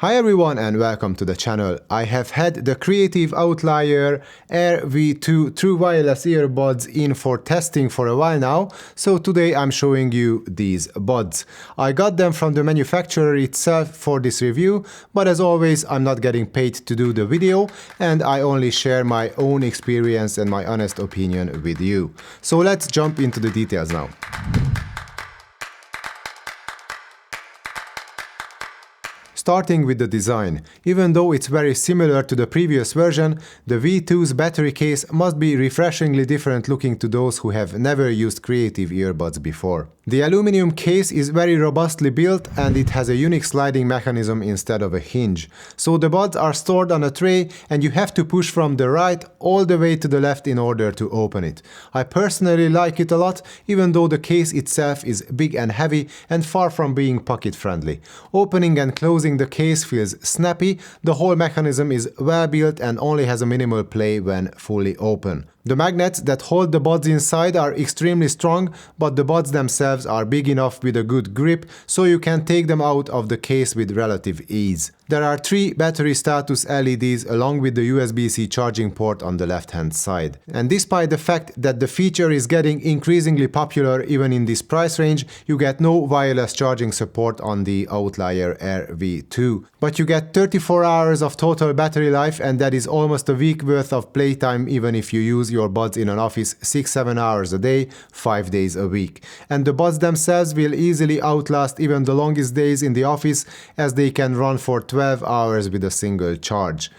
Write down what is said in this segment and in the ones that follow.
Hi everyone and welcome to the channel. I have had the Creative Outlier Air V2 True Wireless Earbuds in for testing for a while now, so today I'm showing you these buds. I got them from the manufacturer itself for this review, but as always I'm not getting paid to do the video and I only share my own experience and my honest opinion with you. So let's jump into the details now. Starting with the design. Even though it's very similar to the previous version, the V2's battery case must be refreshingly different looking to those who have never used Creative earbuds before. The aluminum case is very robustly built and it has a unique sliding mechanism instead of a hinge. So the buds are stored on a tray and you have to push from the right all the way to the left in order to open it. I personally like it a lot, even though the case itself is big and heavy and far from being pocket friendly. Opening and closing the case feels snappy, the whole mechanism is well built and only has a minimal play when fully open. The magnets that hold the buds inside are extremely strong, but the buds themselves are big enough with a good grip, so you can take them out of the case with relative ease. There are 3 battery status LEDs along with the USB-C charging port on the left-hand side. And despite the fact that the feature is getting increasingly popular even in this price range, you get no wireless charging support on the Outlier Air V2. But you get 34 hours of total battery life, and that is almost a week worth of playtime even if you use your buds in an office 6-7 hours a day, 5 days a week. And the buds themselves will easily outlast even the longest days in the office, as they can run for 12 hours with a single charge.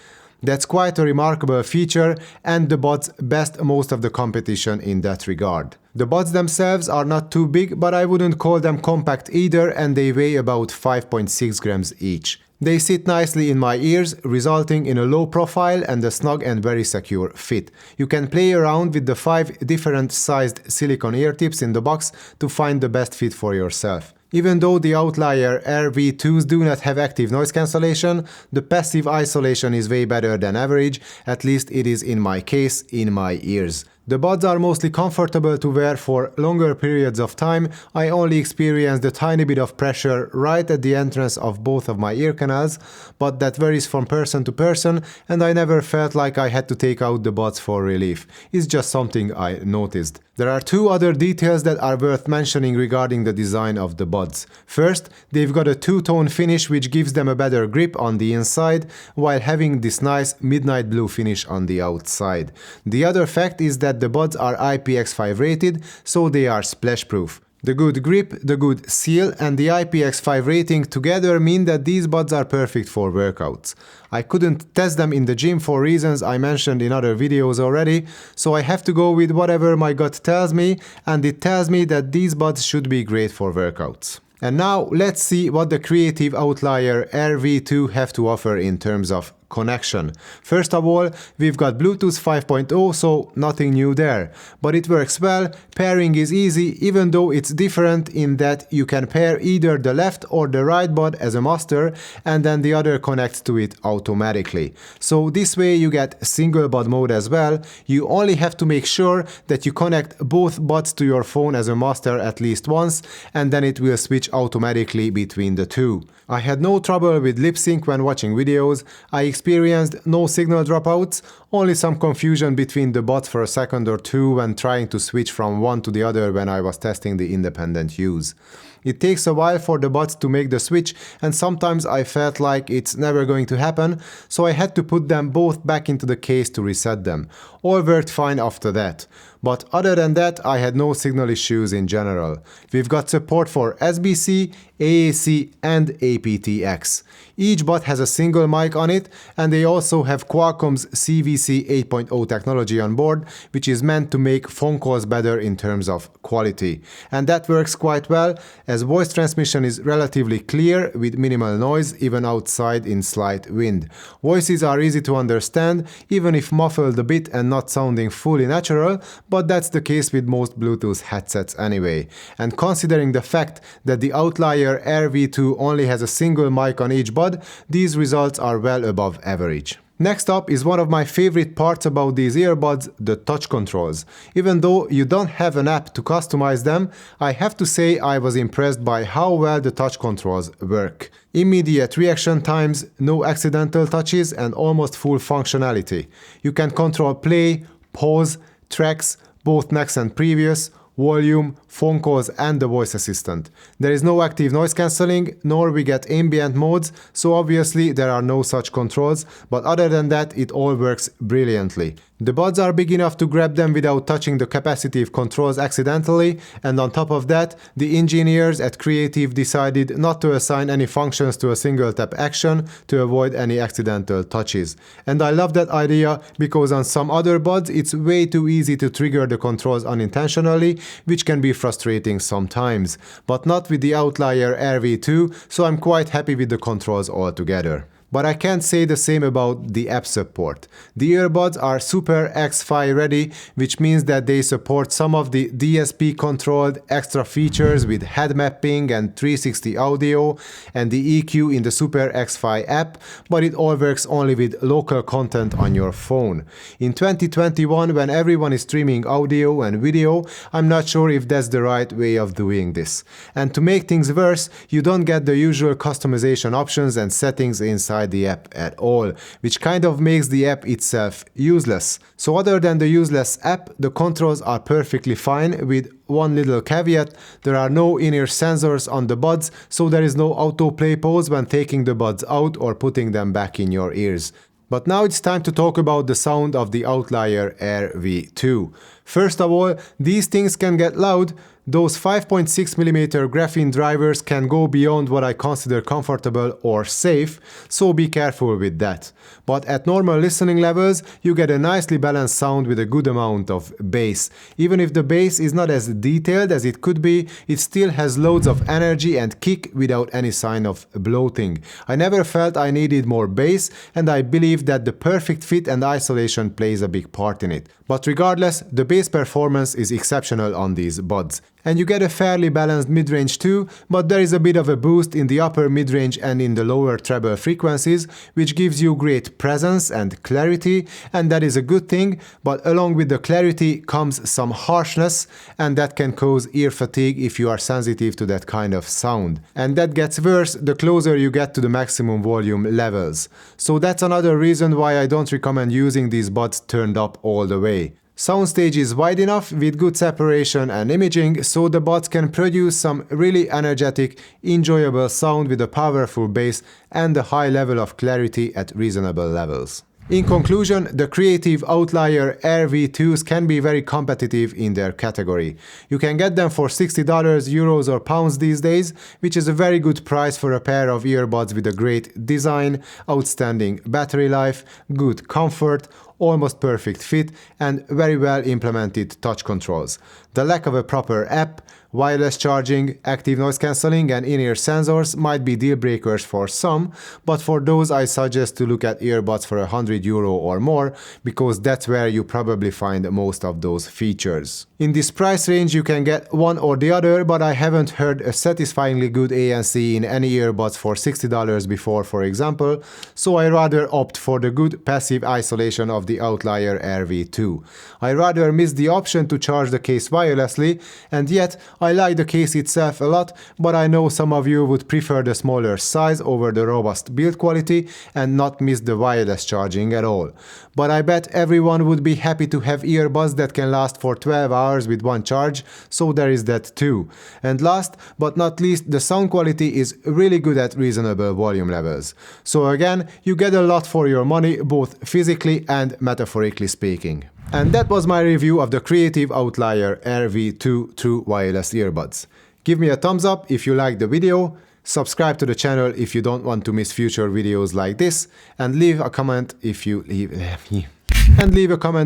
That's quite a remarkable feature, and the buds best most of the competition in that regard. The buds themselves are not too big, but I wouldn't call them compact either, and they weigh about 5.6 grams each. They sit nicely in my ears, resulting in a low profile and a snug and very secure fit. You can play around with the 5 different sized silicone ear tips in the box to find the best fit for yourself. Even though the Outlier Air V2s do not have active noise cancellation, the passive isolation is way better than average, at least it is in my case, in my ears. The buds are mostly comfortable to wear for longer periods of time. I only experienced a tiny bit of pressure right at the entrance of both of my ear canals, but that varies from person to person and I never felt like I had to take out the buds for relief. It's just something I noticed. There are 2 other details that are worth mentioning regarding the design of the buds. First, they've got a 2-tone finish which gives them a better grip on the inside, while having this nice midnight blue finish on the outside. The other fact is that the buds are IPX5 rated, so they are splash proof. The good grip, the good seal and the IPX5 rating together mean that these buds are perfect for workouts. I couldn't test them in the gym for reasons I mentioned in other videos already, so I have to go with whatever my gut tells me, and it tells me that these buds should be great for workouts. And now let's see what the Creative Outlier Air V2 have to offer in terms of connection. First of all, we've got Bluetooth 5.0, so nothing new there. But it works well, pairing is easy, even though it's different in that you can pair either the left or the right bud as a master, and then the other connects to it automatically. So this way you get single bud mode as well. You only have to make sure that you connect both buds to your phone as a master at least once, and then it will switch automatically between the 2. I had no trouble with lip sync when watching videos. I experienced no signal dropouts, only some confusion between the buds for a second or 2 when trying to switch from one to the other when I was testing the independent use. It takes a while for the buds to make the switch, and sometimes I felt like it's never going to happen, so I had to put them both back into the case to reset them. All worked fine after that. But other than that, I had no signal issues in general. We've got support for SBC, AAC and aptX. Each bud has a single mic on it, and they also have Qualcomm's CVC 8.0 technology on board, which is meant to make phone calls better in terms of quality. And that works quite well, as voice transmission is relatively clear with minimal noise even outside in slight wind. Voices are easy to understand, even if muffled a bit and not sounding fully natural, but that's the case with most Bluetooth headsets anyway. And considering the fact that the Outlier Air V2 only has a single mic on each bud, these results are well above average. Next up is one of my favorite parts about these earbuds, the touch controls. Even though you don't have an app to customize them, I have to say I was impressed by how well the touch controls work. Immediate reaction times, no accidental touches, and almost full functionality. You can control play, pause, tracks, both next and previous, volume, phone calls, and the voice assistant. There is no active noise cancelling, nor we get ambient modes, so obviously there are no such controls, but other than that it all works brilliantly. The buds are big enough to grab them without touching the capacitive controls accidentally, and on top of that, the engineers at Creative decided not to assign any functions to a single tap action to avoid any accidental touches. And I love that idea because on some other buds it's way too easy to trigger the controls unintentionally, which can be frustrating sometimes. But not with the Outlier Air V2, so I'm quite happy with the controls altogether. But I can't say the same about the app support. The earbuds are Super X-Fi ready, which means that they support some of the DSP controlled extra features with head mapping and 360 audio and the EQ in the Super X-Fi app, but it all works only with local content on your phone. In 2021, when everyone is streaming audio and video, I'm not sure if that's the right way of doing this. And to make things worse, you don't get the usual customization options and settings inside the app at all, which kind of makes the app itself useless. So other than the useless app, the controls are perfectly fine, with one little caveat: there are no in-ear sensors on the buds, so there is no autoplay pause when taking the buds out or putting them back in your ears. But now it's time to talk about the sound of the Outlier Air V2. First of all, these things can get loud. Those 5.6mm graphene drivers can go beyond what I consider comfortable or safe, so be careful with that. But at normal listening levels, you get a nicely balanced sound with a good amount of bass. Even if the bass is not as detailed as it could be, it still has loads of energy and kick without any sign of bloating. I never felt I needed more bass, and I believe that the perfect fit and isolation plays a big part in it. But regardless, the bass performance is exceptional on these buds. And you get a fairly balanced mid-range too, but there is a bit of a boost in the upper mid-range and in the lower treble frequencies, which gives you great presence and clarity, and that is a good thing, but along with the clarity comes some harshness, and that can cause ear fatigue if you are sensitive to that kind of sound. And that gets worse the closer you get to the maximum volume levels. So that's another reason why I don't recommend using these buds turned up all the way. Soundstage is wide enough with good separation and imaging, so the buds can produce some really energetic, enjoyable sound with a powerful bass and a high level of clarity at reasonable levels. In conclusion, the Creative Outlier Air V2s can be very competitive in their category. You can get them for $60, euros or pounds these days, which is a very good price for a pair of earbuds with a great design, outstanding battery life, good comfort, almost perfect fit, and very well implemented touch controls. The lack of a proper app, wireless charging, active noise cancelling, and in-ear sensors might be deal breakers for some, but for those I suggest to look at earbuds for €100 or more, because that's where you probably find most of those features. In this price range you can get one or the other, but I haven't heard a satisfyingly good ANC in any earbuds for $60 before, for example, so I rather opt for the good passive isolation of the Outlier Air V2. I rather miss the option to charge the case wirelessly, and yet I like the case itself a lot, but I know some of you would prefer the smaller size over the robust build quality and not miss the wireless charging at all. But I bet everyone would be happy to have earbuds that can last for 12 hours with one charge, so there is that too. And last but not least, the sound quality is really good at reasonable volume levels. So again, you get a lot for your money, both physically and metaphorically speaking. And that was my review of the Creative Outlier Air V2 True Wireless Earbuds. Give me a thumbs up if you liked the video, subscribe to the channel if you don't want to miss future videos like this, and leave a comment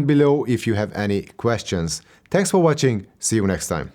below if you have any questions. Thanks for watching, see you next time.